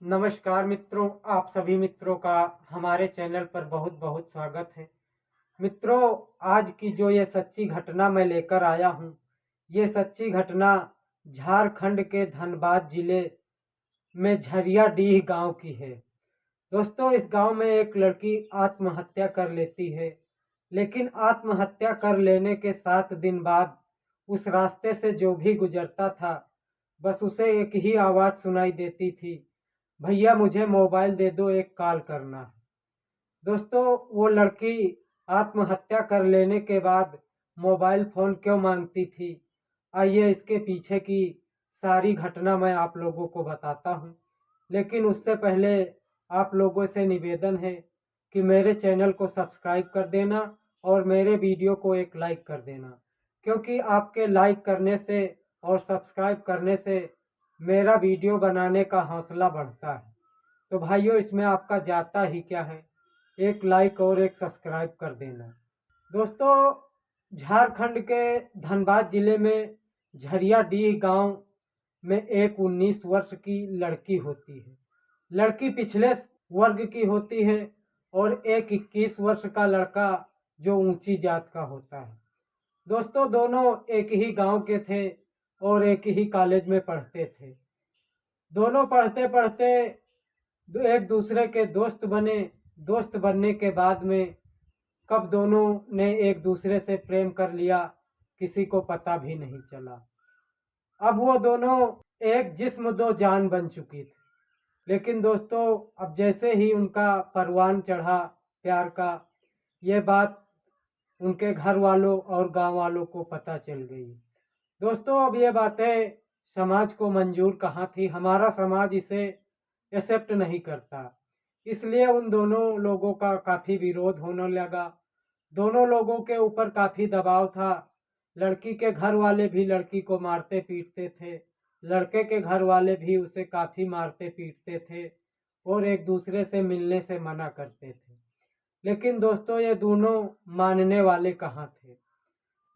नमस्कार मित्रों, आप सभी मित्रों का हमारे चैनल पर बहुत बहुत स्वागत है। मित्रों, आज की जो ये सच्ची घटना मैं लेकर आया हूँ, ये सच्ची घटना झारखंड के धनबाद जिले में झरियाडीह गांव की है। दोस्तों, इस गांव में एक लड़की आत्महत्या कर लेती है, लेकिन आत्महत्या कर लेने के 7 दिन बाद उस रास्ते से जो भी गुजरता था, बस उसे एक ही आवाज़ सुनाई देती थी, भैया मुझे मोबाइल दे दो, एक कॉल करना है। दोस्तों, वो लड़की आत्महत्या कर लेने के बाद मोबाइल फ़ोन क्यों मांगती थी, आइए इसके पीछे की सारी घटना मैं आप लोगों को बताता हूँ। लेकिन उससे पहले आप लोगों से निवेदन है कि मेरे चैनल को सब्सक्राइब कर देना और मेरे वीडियो को एक लाइक कर देना, क्योंकि आपके लाइक करने से और सब्सक्राइब करने से मेरा वीडियो बनाने का हौसला बढ़ता है। तो भाइयों, इसमें आपका जाता ही क्या है, एक लाइक और एक सब्सक्राइब कर देना। दोस्तों, झारखंड के धनबाद जिले में झरियाडीह गांव में एक 19 वर्ष की लड़की होती है। लड़की पिछले वर्ग की होती है और एक 21 वर्ष का लड़का जो ऊंची जात का होता है। दोस्तों, दोनों एक ही गांव के थे और एक ही कॉलेज में पढ़ते थे। दोनों पढ़ते पढ़ते एक दूसरे के दोस्त बने। दोस्त बनने के बाद में कब दोनों ने एक दूसरे से प्रेम कर लिया, किसी को पता भी नहीं चला। अब वो दोनों एक जिस्म दो जान बन चुकी थी। लेकिन दोस्तों, अब जैसे ही उनका परवान चढ़ा प्यार का, ये बात उनके घर वालों और गांव वालों को पता चल गई। दोस्तों, अब ये बातें समाज को मंजूर कहाँ थी, हमारा समाज इसे एक्सेप्ट नहीं करता। इसलिए उन दोनों लोगों का काफ़ी विरोध होने लगा। दोनों लोगों के ऊपर काफ़ी दबाव था। लड़की के घर वाले भी लड़की को मारते पीटते थे, लड़के के घर वाले भी उसे काफ़ी मारते पीटते थे और एक दूसरे से मिलने से मना करते थे। लेकिन दोस्तों, ये दोनों मानने वाले कहाँ थे।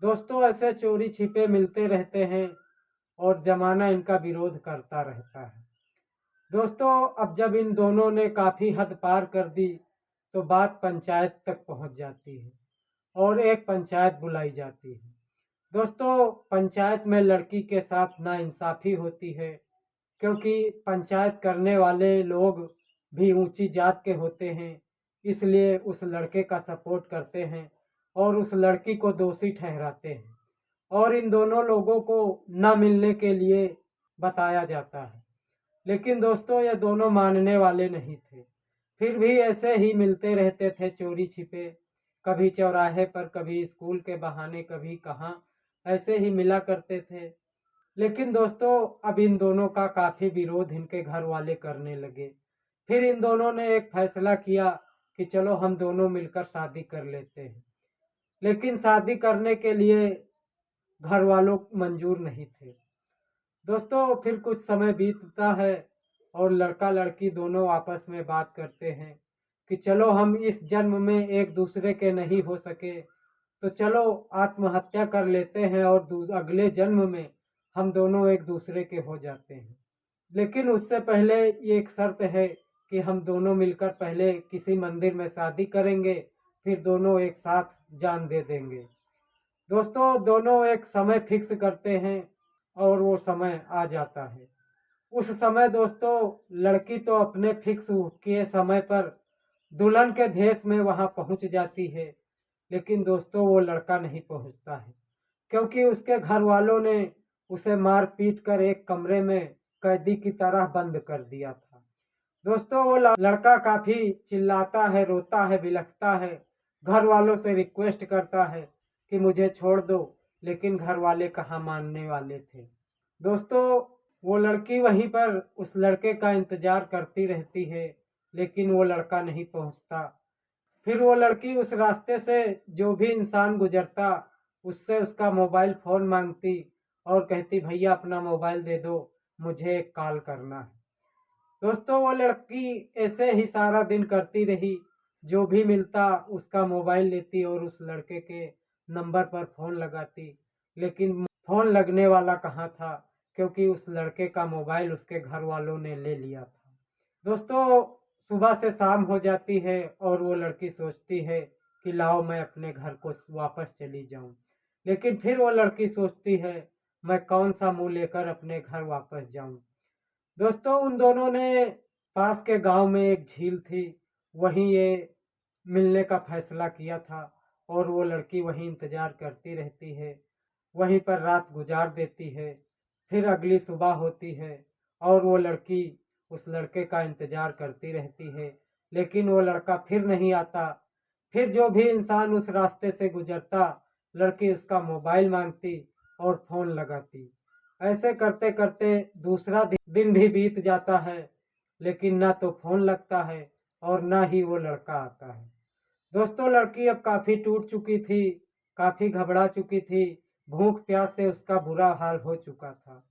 दोस्तों, ऐसे चोरी छिपे मिलते रहते हैं और ज़माना इनका विरोध करता रहता है। दोस्तों, अब जब इन दोनों ने काफ़ी हद पार कर दी तो बात पंचायत तक पहुंच जाती है और एक पंचायत बुलाई जाती है। दोस्तों, पंचायत में लड़की के साथ नाइंसाफ़ी होती है, क्योंकि पंचायत करने वाले लोग भी ऊंची जात के होते हैं, इसलिए उस लड़के का सपोर्ट करते हैं और उस लड़की को दोषी ठहराते हैं और इन दोनों लोगों को न मिलने के लिए बताया जाता है। लेकिन दोस्तों, ये दोनों मानने वाले नहीं थे। फिर भी ऐसे ही मिलते रहते थे चोरी छिपे, कभी चौराहे पर, कभी स्कूल के बहाने, कभी कहाँ, ऐसे ही मिला करते थे। लेकिन दोस्तों, अब इन दोनों का काफ़ी विरोध इनके घर वाले करने लगे। फिर इन दोनों ने एक फैसला किया कि चलो हम दोनों मिलकर शादी कर लेते हैं। लेकिन शादी करने के लिए घर वालों मंजूर नहीं थे। दोस्तों, फिर कुछ समय बीतता है और लड़का लड़की दोनों आपस में बात करते हैं कि चलो हम इस जन्म में एक दूसरे के नहीं हो सके तो चलो आत्महत्या कर लेते हैं और अगले जन्म में हम दोनों एक दूसरे के हो जाते हैं। लेकिन उससे पहले ये एक शर्त है कि हम दोनों मिलकर पहले किसी मंदिर में शादी करेंगे, फिर दोनों एक साथ जान दे देंगे। दोस्तों, दोनों एक समय फिक्स करते हैं और वो समय आ जाता है। उस समय दोस्तों, लड़की तो अपने फिक्स किए समय पर दुल्हन के भेष में वहां पहुंच जाती है, लेकिन दोस्तों वो लड़का नहीं पहुंचता है, क्योंकि उसके घर वालों ने उसे मार पीट कर एक कमरे में कैदी की तरह बंद कर दिया था। दोस्तों, वो लड़का काफी चिल्लाता है, रोता है, बिलखता है, घर वालों से रिक्वेस्ट करता है कि मुझे छोड़ दो, लेकिन घर वाले कहाँ मानने वाले थे। दोस्तों, वो लड़की वहीं पर उस लड़के का इंतजार करती रहती है, लेकिन वो लड़का नहीं पहुंचता। फिर वो लड़की उस रास्ते से जो भी इंसान गुजरता उससे उसका मोबाइल फ़ोन मांगती और कहती भैया अपना मोबाइल दे दो, मुझे एक कॉल करना है। दोस्तों, वो लड़की ऐसे ही सारा दिन करती रही, जो भी मिलता उसका मोबाइल लेती और उस लड़के के नंबर पर फ़ोन लगाती, लेकिन फ़ोन लगने वाला कहाँ था, क्योंकि उस लड़के का मोबाइल उसके घर वालों ने ले लिया था। दोस्तों सुबह से शाम हो जाती है और वो लड़की सोचती है कि लाओ मैं अपने घर को वापस चली जाऊं। लेकिन फिर वो लड़की सोचती है मैं कौन सा मुंह लेकर अपने घर वापस जाऊं। दोस्तों उन दोनों ने पास के गांव में एक झील थी, वहीं ये मिलने का फैसला किया था और वो लड़की वहीं इंतजार करती रहती है। वहीं पर रात गुजार देती है। फिर अगली सुबह होती है और वो लड़की उस लड़के का इंतजार करती रहती है, लेकिन वो लड़का फिर नहीं आता। फिर जो भी इंसान उस रास्ते से गुजरता, लड़की उसका मोबाइल मांगती और फ़ोन लगाती। ऐसे करते करते दूसरा दिन भी बीत जाता है, लेकिन ना तो फ़ोन लगता है और ना ही वो लड़का आता है। दोस्तों लड़की अब काफ़ी टूट चुकी थी, काफ़ी घबरा चुकी थी, भूख प्यास से उसका बुरा हाल हो चुका था।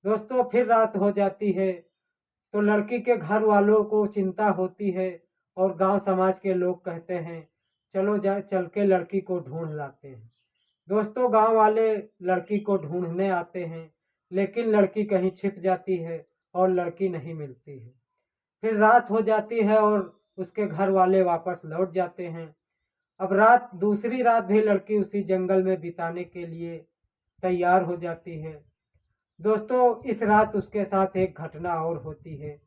दोस्तों फिर रात हो जाती है तो लड़की के घर वालों को चिंता होती है और गांव समाज के लोग कहते हैं चलो जा चल के लड़की को ढूंढ लाते हैं। दोस्तों गांव वाले लड़की को ढूंढने आते हैं, लेकिन लड़की कहीं छिप जाती है और लड़की नहीं मिलती है। फिर रात हो जाती है और उसके घर वाले वापस लौट जाते हैं। अब दूसरी रात भी लड़की उसी जंगल में बिताने के लिए तैयार हो जाती है। दोस्तों इस रात उसके साथ एक घटना और होती है।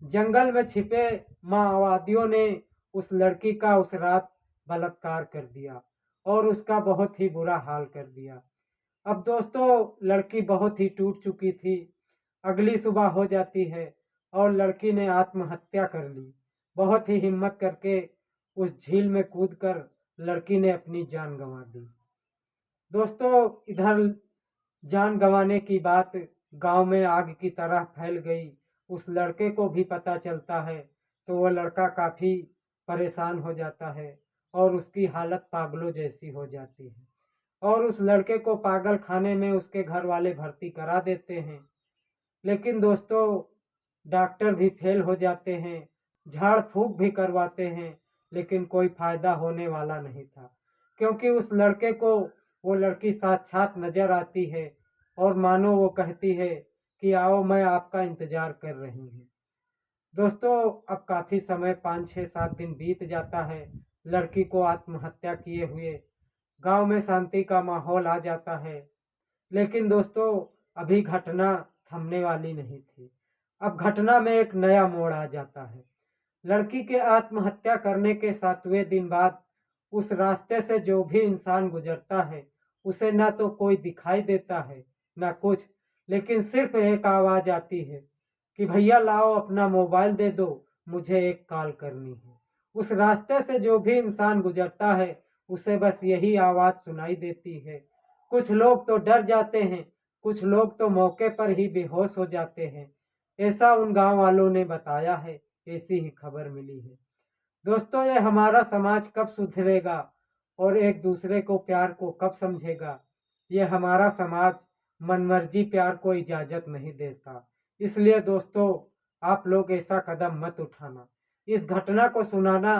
जंगल में छिपे माओवादियों ने उस लड़की का उस रात बलात्कार कर दिया और उसका बहुत ही बुरा हाल कर दिया। अब दोस्तों लड़की बहुत ही टूट चुकी थी। अगली सुबह हो जाती है और लड़की ने आत्महत्या कर ली। बहुत ही हिम्मत करके उस झील में कूदकर लड़की ने अपनी जान गंवा दी। दोस्तों इधर जान गंवाने की बात गांव में आग की तरह फैल गई। उस लड़के को भी पता चलता है तो वह लड़का काफ़ी परेशान हो जाता है और उसकी हालत पागलों जैसी हो जाती है और उस लड़के को पागल खाने में उसके घर वाले भर्ती करा देते हैं। लेकिन दोस्तों डॉक्टर भी फेल हो जाते हैं, झाड़ फूक भी करवाते हैं, लेकिन कोई फायदा होने वाला नहीं था, क्योंकि उस लड़के को वो लड़की साक्षात नजर आती है और मानो वो कहती है कि आओ मैं आपका इंतजार कर रही हूँ। दोस्तों अब काफ़ी समय 5 6 7 दिन बीत जाता है लड़की को आत्महत्या किए हुए। गांव में शांति का माहौल आ जाता है, लेकिन दोस्तों अभी घटना थमने वाली नहीं थी। अब घटना में एक नया मोड़ आ जाता है। लड़की के आत्महत्या करने के 7वें दिन बाद उस रास्ते से जो भी इंसान गुजरता है उसे ना तो कोई दिखाई देता है ना कुछ, लेकिन सिर्फ एक आवाज़ आती है कि भैया लाओ अपना मोबाइल दे दो, मुझे एक कॉल करनी है। उस रास्ते से जो भी इंसान गुजरता है उसे बस यही आवाज़ सुनाई देती है। कुछ लोग तो डर जाते हैं, कुछ लोग तो मौके पर ही बेहोश हो जाते हैं। ऐसा उन गांव वालों ने बताया है, ऐसी ही खबर मिली है। दोस्तों ये हमारा समाज कब सुधरेगा और एक दूसरे को प्यार को कब समझेगा? ये हमारा समाज मनमर्जी प्यार को इजाज़त नहीं देता। इसलिए दोस्तों आप लोग ऐसा कदम मत उठाना। इस घटना को सुनाना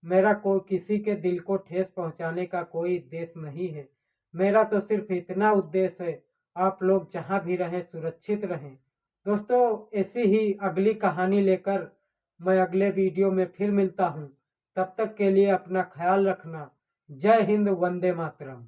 मेरा कोई किसी के दिल को ठेस पहुंचाने का कोई उद्देश्य नहीं है। मेरा तो सिर्फ इतना उद्देश्य है आप लोग जहां भी रहें सुरक्षित रहें। दोस्तों ऐसी ही अगली कहानी लेकर मैं अगले वीडियो में फिर मिलता हूँ। तब तक के लिए अपना ख्याल रखना। जय हिंद, वंदे मातरम।